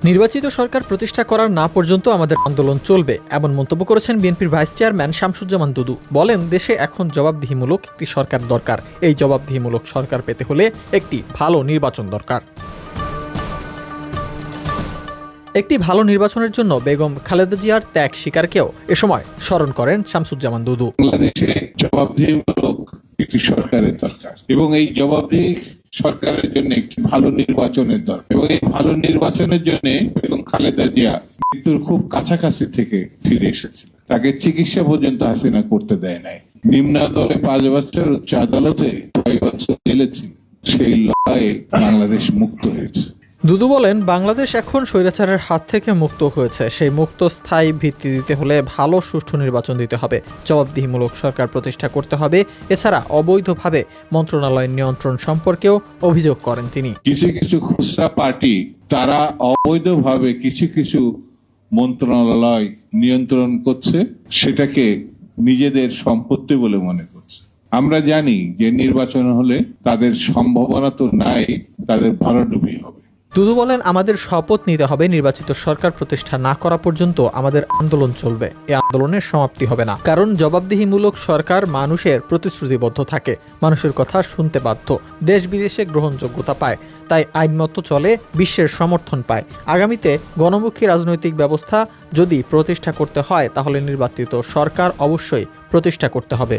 নির্বাচিত সরকার প্রতিষ্ঠা করার না পর্যন্ত আমাদের আন্দোলন চলবে, এমন মন্তব্য করেছেন বিএনপির ভাইস চেয়ারম্যান শামসুজ্জামান দুদু। বলেন, দেশে এখন জবাবদিহিমূলক একটি সরকার দরকার। এই জবাবদিহিমূলক সরকার পেতে হলে একটি ভালো নির্বাচন দরকার। একটি ভালো নির্বাচনের জন্য বেগম খালেদা জিয়ার ত্যাগ স্বীকারকেও এ সময় স্মরণ করেন শামসুজ্জামান দুদু। বাংলাদেশে জবাবদিহিমূলক একটি সরকারের দরকার এবং এই জবাবদিহি সরকারের জন্য একটি ভালো নির্বাচনের দরকার এবং এই ভালো নির্বাচনের জন্য বেগম খালেদা জিয়া মৃত্যুর খুব কাছাকাছি থেকে ফিরে এসেছিল। তাকে চিকিৎসা পর্যন্ত হাসিনা করতে দেয় নাই। নিম্ন আদালতে 5 বছর, উচ্চ আদালতে 6 বছর জেলেছি। সেই লড়াইয়ে বাংলাদেশ মুক্ত হয়েছে। দুদু বলেন, বাংলাদেশ এখন স্বৈরাচারের হাত থেকে মুক্ত হয়েছে। সেই মুক্ত স্থায়ী ভিত্তি দিতে হলে ভালো সুষ্ঠু নির্বাচন দিতে হবে, জবাবদিহিমূলক সরকার প্রতিষ্ঠা করতে হবে। এছাড়া অবৈধভাবে মন্ত্রণালয় নিয়ন্ত্রণ সম্পর্কেও অভিযোগ করেন তিনি। কিছু কিছু খুচরা পার্টি তারা অবৈধভাবে কিছু কিছু মন্ত্রণালয় নিয়ন্ত্রণ করছে, সেটাকে নিজেদের সম্পত্তি বলে মনে করছে। আমরা জানি যে নির্বাচন হলে তাদের সম্ভাবনা তো নাই, তাদের ভরাডুবি হবে। দুদু বলেন, আমাদের শপথ নিতে হবে নির্বাচিত সরকার প্রতিষ্ঠা না করা পর্যন্ত আমাদের আন্দোলন চলবে। এই আন্দোলনের সমাপ্তি হবে না, কারণ জবাবদিহিমূলক সরকার মানুষের প্রতিশ্রুতিবদ্ধ থাকে, মানুষের কথা শুনতে বাধ্য, দেশ বিদেশে গ্রহণযোগ্যতা পায়, তাই আইনমত চলে, বিশ্বের সমর্থন পায়। আগামীতে গণমুখী রাজনৈতিক ব্যবস্থা যদি প্রতিষ্ঠা করতে হয়, তাহলে নির্বাচিত সরকার অবশ্যই প্রতিষ্ঠা করতে হবে।